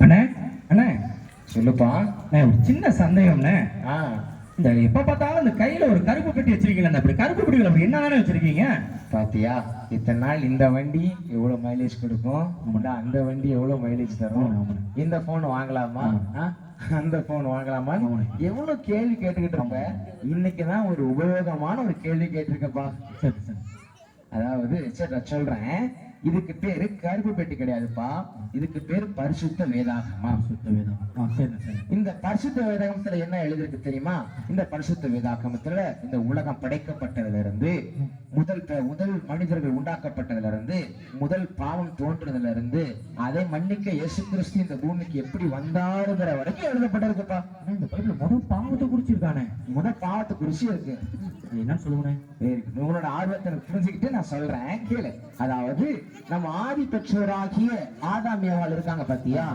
அண்ணே அண்ணே சொல்லுப்பா. ஒரு சின்ன சந்தேகம்ண்ணே. ஆ, இந்த எப்ப பார்த்தாலும் இந்த கையில ஒரு கருப்பு பெட்டி வச்சிருக்கீங்களா? அப்படி கருப்பு பெட்டிகள் அப்படி என்னதானே வச்சிருக்கீங்க? பாத்தியா இத்தனை நாள் இந்த வண்டி எவ்வளவு மைலேஜ் கொடுக்கும், அந்த வண்டி எவ்வளவு மைலேஜ் தரும், இந்த போன் வாங்கலாமா, அந்த போன் வாங்கலாமா, எவ்வளவு கேள்வி கேட்டுக்கிட்டு இருப்ப. இன்னைக்குதான் ஒரு உபயோகமான ஒரு கேள்வி கேட்டிருக்கப்பா. சரி சரி. அதாவது சரி நான் சொல்றேன், இதுக்கு பேரு கருப்பு பெட்டி கிடையாதுப்பா, இதுக்கு பேரு பரிசுத்த வேதாகமா. சரி சரி. இந்த பரிசுத்த வேதாகமத்துல என்ன எழுதிருக்கு தெரியுமா? இந்த பரிசுத்த வேதாகமத்துல இந்த உலகம் படைக்கப்பட்டதுல இருந்து முதல் மனிதர்கள் உண்டாக்கப்பட்டதுல இருந்து முதல் பாவம் தோன்றுறதுல இருந்து அதை மன்னிக்க இயேசு கிறிஸ்து இந்த பூமிக்கு எப்படி வந்தாருங்கிற வரைக்கும் எழுதப்பட்டிருக்குப்பா. இந்த பைபிள்ல முதல் பாவத்தை குறிச்சிருக்கானே. முதல் பாவத்தை குறிச்சு இருக்கு. என்ன சொல்லுவேன்? உங்களோட ஆர்வத்தை புரிஞ்சுக்கிட்டு நான் சொல்றேன் கேளு. அதாவது நம்ம ஆதி பெற்றோராகிய ஆதாம் ஏவாள் இருக்காங்க பாத்தியா,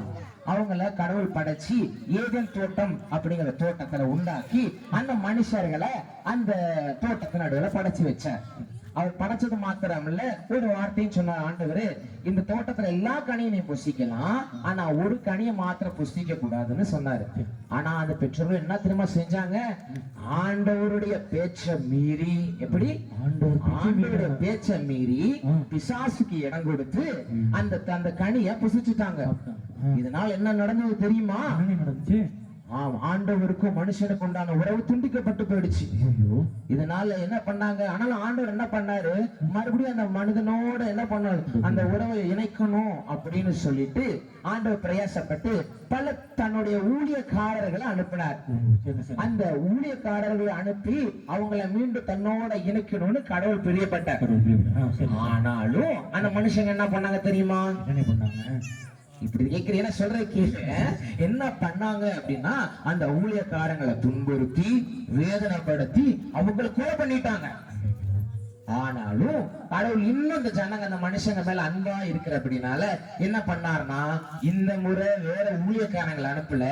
அவங்கள கடவுள் படைச்சி ஏதேன் தோட்டம் அப்படிங்கிற தோட்டத்துல உண்டாக்கி அந்த மனுஷர்களை அந்த தோட்டத்து நடுவுல படைச்சு வச்சார். அவர் படைச்சது மாத்திரம் இல்ல, ஒரு வார்த்தையும் சொன்னார் ஆண்டவரு, இந்த தோட்டத்துல எல்லா கனியும் நீ புசிக்கலாம், ஆனா ஒரு கனியை மாத்திரம் புசிக்க கூடாதுன்னு சொன்னாரு. ஆனா அந்த பெற்றோர்கள் என்ன தெரியுமா செஞ்சாங்க? ஆண்டவருடைய பேச்ச மீறி, எப்படி ஆண்டவருடைய பேச்ச மீறி பிசாசுக்கு இடம் கொடுத்து அந்த கனியை புசிச்சுட்டாங்க. இதனால என்ன நடந்தது தெரியுமா? நடந்துச்சு. ஆண்டவருக்கும் மனுஷனுக்கு உண்டான உறவு துண்டிக்கப்பட்டு போயிடுச்சு. இதனால என்ன பண்ணாங்க? ஆனாலும் ஆண்டவர் என்ன பண்ணாரு? மறுபடியும் அந்த மனிதனோட என்ன பண்ணாரு? அந்த உறவை இணைக்கணும் அப்படின்னு சொல்லிட்டு ஆண்டவர் பிரயாசப்பட்டு பல தன்னுடைய ஊழியக்காரர்களை அனுப்பினார். அந்த ஊழியக்காரர்களை அனுப்பி அவங்களை மீண்டும் தன்னோட இணைக்கணும்னு கடவுள் பிரியப்பட்டார். ஆனாலும் அந்த மனுஷங்க என்ன பண்ணாங்க தெரியுமா? என்ன பண்ணாங்க? இப்படி கேட்கிறீங்க, சொல்ற கேட்க என்ன பண்ணாங்க அப்படின்னா, அந்த ஊழியக்காரங்களை துன்புறுத்தி வேதனைப்படுத்தி அவங்களை கொலை பண்ணிட்டாங்க. ஆனாலும் கடவுள் இன்னும் இந்த ஜனங்க அந்த மனுஷங்க மேல அன்பா இருக்கிற அப்படின்னால என்ன பண்ணாருன்னா, இந்த முறை வேற ஊழியக்காரங்களை அனுப்பல,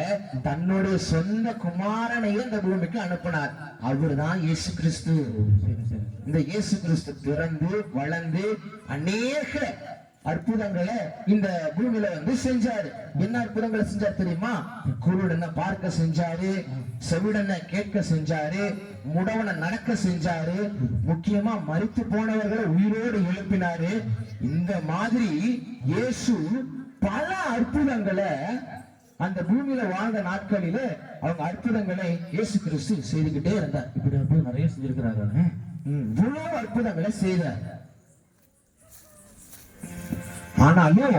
தன்னுடைய சொந்த குமாரனையே இந்த பூமிக்கு அனுப்பினார். அவருதான் இயேசு கிறிஸ்து. இந்த இயேசு கிறிஸ்து பிறந்து வளர்ந்து அநேக அற்புதங்களை இந்த பூமியில செஞ்சாரு. என்ன அற்புதங்களை செஞ்சாரு தெரியுமா? குருடனை பார்க்க செஞ்சாரு, செவிடனை கேட்க செஞ்சாரு, முடவனை நடக்க செஞ்சாரு, முக்கியமா மரித்து போனவர்களை உயிரோடு எழுப்பினாரு. இந்த மாதிரி இயேசு பல அற்புதங்களை அந்த பூமியில வாழ்ந்த நாட்களில அவங்க அற்புதங்களை இயேசு கிறிஸ்து செய்துகிட்டே இருந்தார். இப்படி அற்புதம் நிறைய செஞ்சிருக்கிறாங்க. இவ்வளவு அற்புதங்களை செய்தார். ஆனாலும்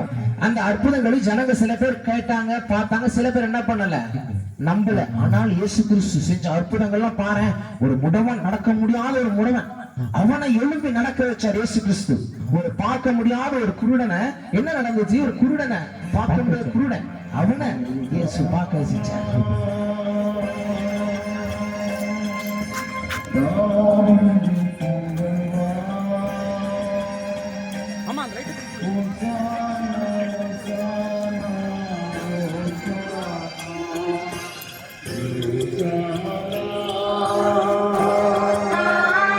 அந்த அற்புதங்களை ஜனங்க சில பேர் கேட்டாங்க, பார்த்தாங்க, சில பேர் என்ன பண்ணல, நம்பல. ஆனால் இயேசு கிறிஸ்து செஞ்ச அற்புதங்கள்லாம் பாரு. ஒரு முடவன், நடக்க முடியாத ஒரு முடவன், அவனை எழுப்பி நடக்க வச்சார் இயேசு கிறிஸ்து. ஒரு பார்க்க முடியாத ஒரு குருடனை, என்ன நடந்துச்சு? ஒரு குருடனை, பார்க்க முடியாத குருடன், அவனை இயேசு பார்க்க வச்சார்.